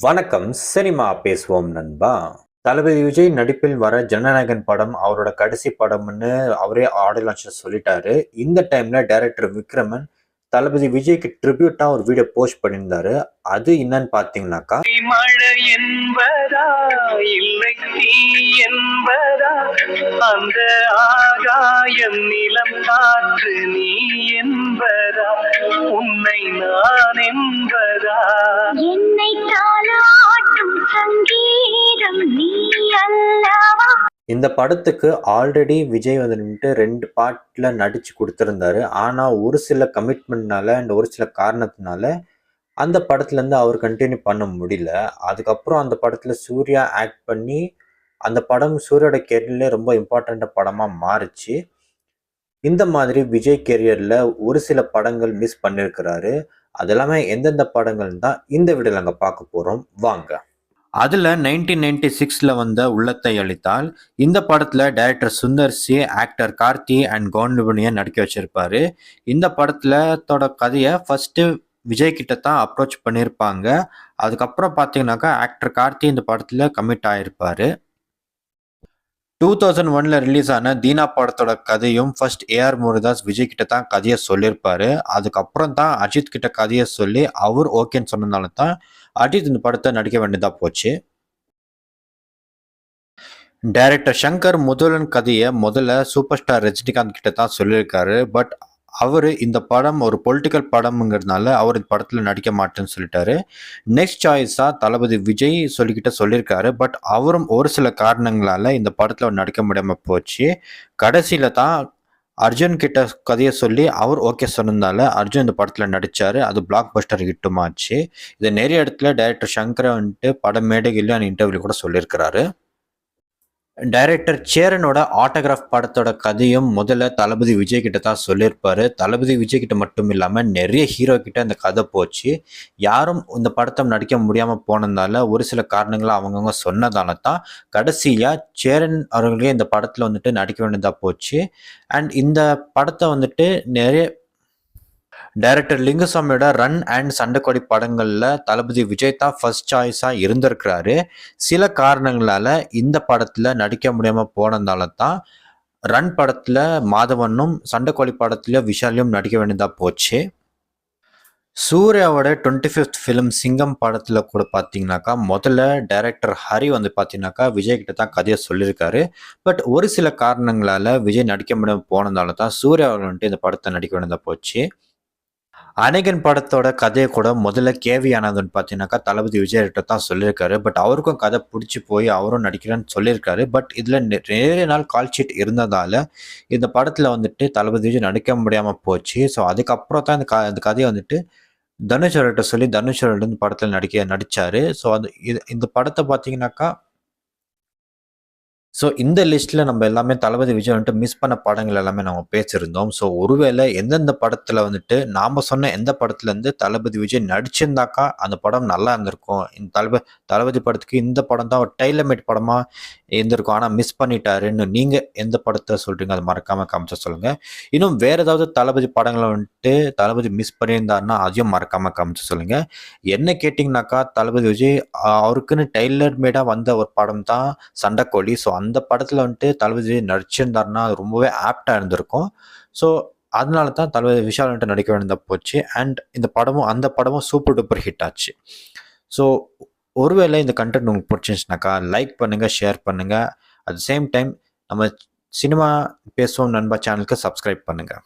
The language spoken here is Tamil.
வணக்கம். சினிமா பேசுவோம் நண்பா. தளபதி விஜய் நடிப்பில் வர ஜனநாயகன் படம் அவரோட கடைசி படம்னு அவரே ஆடியோ லான்ச்ல சொல்லிட்டாரு. இந்த டைம்ல டைரக்டர் விக்ரமன் தளபதி விஜய்க்கு ட்ரிபியூட்டா ஒரு வீடியோ போஸ்ட் பண்ணியிருந்தாரு. அது என்னன்னு பாத்தீங்கன்னாக்கா, மழை என்பதா இல்லை நீ என்பதா, அந்த ஆகாயம் நிலம் காற்று நீ என்பதா, உன்னை நான் என்பதா, என்னை தாளாட்டும் சங்கீதம் நீ அல்லவா. இந்த படத்துக்கு ஆல்ரெடி விஜய் வந்துட்டு 2 பார்ட்ல நடிச்சு கொடுத்திருந்தாரு. ஆனா ஒரு சில கமிட்மெண்ட்னால அண்ட் ஒரு சில காரணத்தினால அந்த படத்துல இருந்து அவர் கண்டினியூ பண்ண முடியல. அதுக்கப்புறம் அந்த படத்துல சூர்யா ஆக்ட் பண்ணி அந்த படம் சூர்யாவோட கெரியர்ல ரொம்ப இம்பார்ட்டன்ட் படமா மாறுச்சு. இந்த மாதிரி விஜய் கெரியர்ல ஒரு சில படங்கள் மிஸ் பண்ணிருக்கிறாரு. அது எல்லாமே எந்தெந்த படங்கள் தான் இந்த வீடியோல நாங்க பார்க்க போறோம். வாங்க. அதுல 1996ல வந்த உள்ளத்தை அளித்தால் இந்த படத்துல director Sundar C, actor Karthi and கவுண்டமணியை நடிக்க வச்சிருப்பாரு. இந்த படத்துல கதையை ஃபர்ஸ்ட் விஜய் கிட்ட தான் அப்ரோச் பண்ணியிருப்பாங்க. அதுக்கப்புறம் பார்த்தீங்கன்னாக்கா ஆக்டர் கார்த்தி இந்த படத்துல கமிட் ஆயிருப்பாரு. 2001ல ரிலீஸ் ஆன தீனா படத்தோட கதையும் ஃபர்ஸ்ட் ஏஆர் முருகதாஸ் விஜய் கிட்ட தான் கதையை சொல்லியிருப்பாரு. அதுக்கப்புறம் தான் அஜித் கிட்ட கதையை சொல்லி அவர் ஓகேன்னு சொன்னதுனால தான் அஜித் இந்த படத்தை நடிக்க வேண்டியதா போச்சு. டைரக்டர் சங்கர் முதல்வன் கதையை முதல்ல சூப்பர் ஸ்டார் ரஜினிகாந்த் கிட்ட தான் சொல்லியிருக்காரு. பட் அவரு இந்த படம் ஒரு பொலிட்டிக்கல் படம்ங்கிறதுனால அவர் இந்த படத்துல நடிக்க மாட்டேன்னு சொல்லிட்டாரு. நெக்ஸ்ட் சாய்ஸா தளபதி விஜய் சொல்லியிருக்காரு. பட் அவரும் ஒரு சில காரணங்களால இந்த படத்துல நடிக்க முடியாம போச்சு. கடைசியில தான் அர்ஜுன் கிட்ட கதையை சொல்லி அவர் ஓகே சொன்னதால அர்ஜுன் இந்த படத்துல நடிச்சாரு. அது பிளாக் பஸ்டர் ஹிட்டுமாச்சு. இதை நிறைய இடத்துல டைரக்டர் சங்கரை வந்துட்டு பட மேடைகள்ல இன்டர்வியூ கூட சொல்லியிருக்கிறாரு. டைரக்டர் சேரனோட ஆட்டோகிராஃப் படத்தோட கதையும் முதல்ல தளபதி விஜய் கிட்ட தான் சொல்லியிருப்பாரு. தளபதி விஜய் கிட்ட மட்டும் இல்லாமல் நிறைய ஹீரோ கிட்ட அந்த கதை போச்சு. யாரும் இந்த படத்தை நடிக்க முடியாமல் போனதால ஒரு சில காரணங்களை அவங்கவுங்க சொன்னதால தான் கடைசியா சேரன் அவர்களே இந்த படத்தில் வந்துட்டு நடிக்க வேண்டியதாக போச்சு. அண்ட் இந்த படத்தை வந்துட்டு நிறைய டைரக்டர் லிங்குசாமியோட ரன் அண்ட் சண்டைக்கோடி படங்கள்ல தளபதி விஜய் தான் ஃபர்ஸ்ட் சாய்ஸா இருந்திருக்கிறாரு. சில காரணங்களால இந்த படத்துல நடிக்க முடியாம போனதால தான் ரன் படத்துல மாதவனும் சண்டைக்கோடி படத்துல விஷாலையும் நடிக்க வேண்டியதா போச்சு. சூர்யாவோட 25th ஃபிலிம் சிங்கம் படத்துல கூட பார்த்தீங்கன்னாக்கா முதல்ல டைரக்டர் ஹரி வந்து பார்த்தீங்கன்னாக்கா விஜய் கிட்ட தான் கதையை சொல்லியிருக்காரு. பட் ஒரு சில காரணங்களால விஜய் நடிக்க முடியாம போனதால தான் சூர்யா வந்துட்டு இந்த படத்தை நடிக்க வேண்டியதா போச்சு. அநேகன் படத்தோட கதையை கூட முதல்ல கேவி ஆனந்தன் பார்த்தீங்கன்னாக்கா தளபதி விஜய் கிட்ட தான் சொல்லியிருக்காரு. பட் அவருக்கும் கதை பிடிச்சி போய் அவரும் நடிக்கிறேன்னு சொல்லியிருக்காரு. பட் இதில் நிறைய நாள் கால் ஷீட் இருந்ததால் இந்த படத்தில் வந்துட்டு தளபதி விஜய் நடிக்க முடியாமல் போச்சு. ஸோ அதுக்கப்புறம் தான் இந்த கதையை வந்துட்டு தனுஷ் அவர்கிட்ட சொல்லி தனுஷ் அவர்கள் இந்த படத்தில் நடிச்சாரு. ஸோ இந்த படத்தை பார்த்தீங்கன்னாக்கா ஸோ இந்த லிஸ்ட்டில் நம்ம எல்லாமே தளபதி விஜய் வந்துட்டு மிஸ் பண்ண படங்கள் எல்லாமே நம்ம பேசியிருந்தோம். ஸோ ஒருவேளை எந்தெந்த படத்தில் வந்துட்டு நாம் சொன்ன எந்த படத்துலேருந்து தளபதி விஜய் நடிச்சிருந்தாக்கா அந்த படம் நல்லா இருந்திருக்கும். இந்த தளபதி படத்துக்கு இந்த படம் தான் ஒரு டைலமேட் படமாக இருந்திருக்கும். ஆனால் மிஸ் பண்ணிட்டாருன்னு நீங்கள் எந்த படத்தை சொல்கிறீங்க அதை மறக்காமல் காமிச்சா சொல்லுங்கள். இன்னும் வேறு ஏதாவது தளபதி படங்களை வந்துட்டு தளபதி மிஸ் பண்ணியிருந்தாருன்னா அதையும் மறக்காமல் காமிச்சா சொல்லுங்கள். என்ன கேட்டிங்கனாக்கா தளபதி விஜய் அவருக்குன்னு டைலர் மேடாக வந்த ஒரு படம் தான் சண்டைக்கோழி. ஸோ அந்த படத்தில் வந்துட்டு தளபதி நடிச்சிருந்தாருன்னா அது ரொம்பவே ஆப்டாக இருந்திருக்கும். ஸோ அதனால தான் தளபதி விஷால் வந்துட்டு நடிக்க வேண்டியதாக போச்சு. அண்ட் அந்த படமும் சூப்பர் டூப்பர் ஹிட் ஆச்சு. ஸோ ஒருவேளை இந்த கண்டென்ட் உங்களுக்கு பிடிச்சிருந்துச்சுனாக்கா லைக் பண்ணுங்கள், ஷேர் பண்ணுங்கள். அட் த சேம் டைம் நம்ம சினிமா பேசுவோம் நண்பா சேனலுக்கு சப்ஸ்கிரைப் பண்ணுங்கள்.